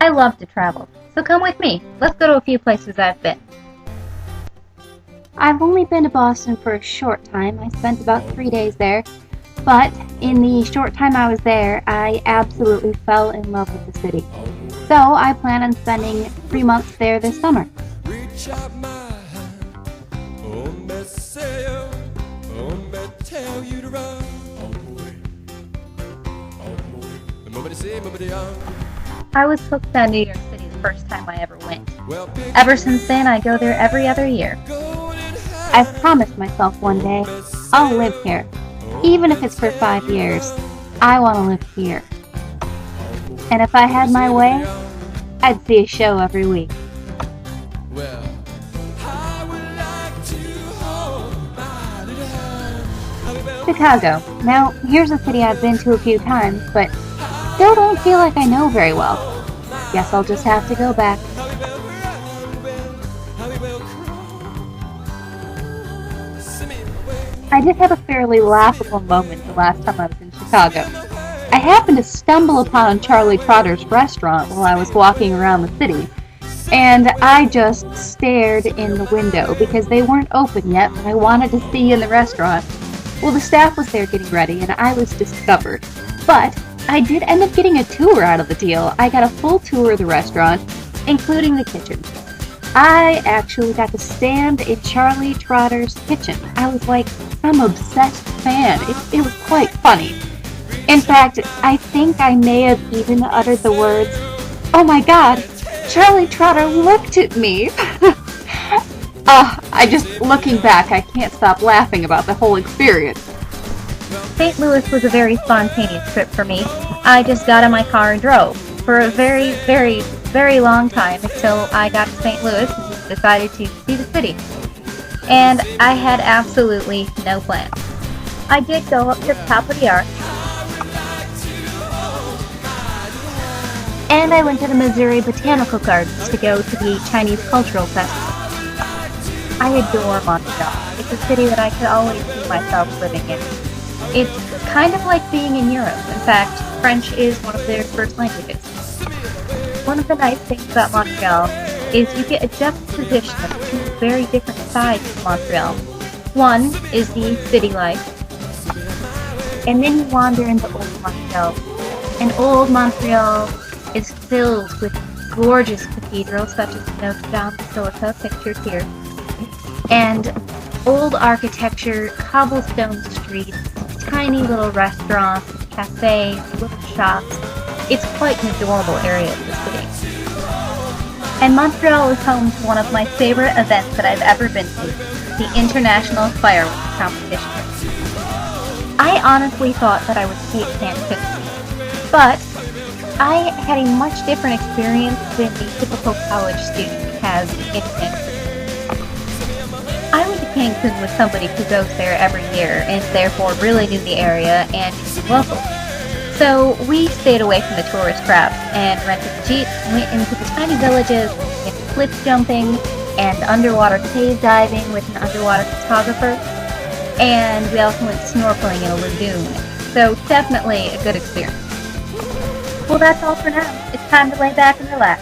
I love to travel, so come with me. Let's go to a few places I've been. I've only been to Boston for a short time. I spent about 3 days there. But in the short time I was there, I absolutely fell in love with the city. So I plan on spending 3 months there this summer. I was hooked on New York City the first time I ever went. Ever since then, I go there every other year. I've promised myself one day I'll live here. Even if it's for 5 years, I want to live here. And if I had my way, I'd see a show every week. Chicago. Now, here's a city I've been to a few times, but still don't feel like I know very well. Guess I'll just have to go back. I did have a fairly laughable moment the last time I was in Chicago. I happened to stumble upon Charlie Trotter's restaurant while I was walking around the city, and I just stared in the window because they weren't open yet, but I wanted to see in the restaurant. Well, the staff was there getting ready, and I was discovered. But I did end up getting a tour out of the deal. I got a full tour of the restaurant, including the kitchen. I actually got to stand in Charlie Trotter's kitchen. I was like some obsessed fan. It was quite funny. In fact, I think I may have even uttered the words, "Oh my God, Charlie Trotter looked at me." Looking back, I can't stop laughing about the whole experience. St. Louis was a very spontaneous trip for me. I just got in my car and drove for a very, very, very long time until I got to St. Louis and decided to see the city. And I had absolutely no plans. I did go up to the top of the arch, and I went to the Missouri Botanical Gardens to go to the Chinese Cultural Festival. I adore Montreal. It's a city that I could always see myself living in. It's kind of like being in Europe. In fact, French is one of their first languages. One of the nice things about Montreal is you get a juxtaposition of two very different sides of Montreal. One is the city life, and then you wander into Old Montreal. And Old Montreal is filled with gorgeous cathedrals such as Notre Dame Basilica, pictured here, and old architecture, cobblestone streets, tiny little restaurants, cafes, little shops. It's quite an adorable area of the city. And Montreal is home to one of my favorite events that I've ever been to, the International Fireworks Competition. I honestly thought that I would hate Cancun, but I had a much different experience than the typical college student has in Cancun. I went to Cancun with somebody who goes there every year and therefore really knew the area and knew the locals. So we stayed away from the tourist crowd and rented a jeep, went into the tiny villages, and cliff jumping and underwater cave diving with an underwater photographer, and we also went snorkeling in a lagoon. So definitely a good experience. Well, that's all for now. It's time to lay back and relax.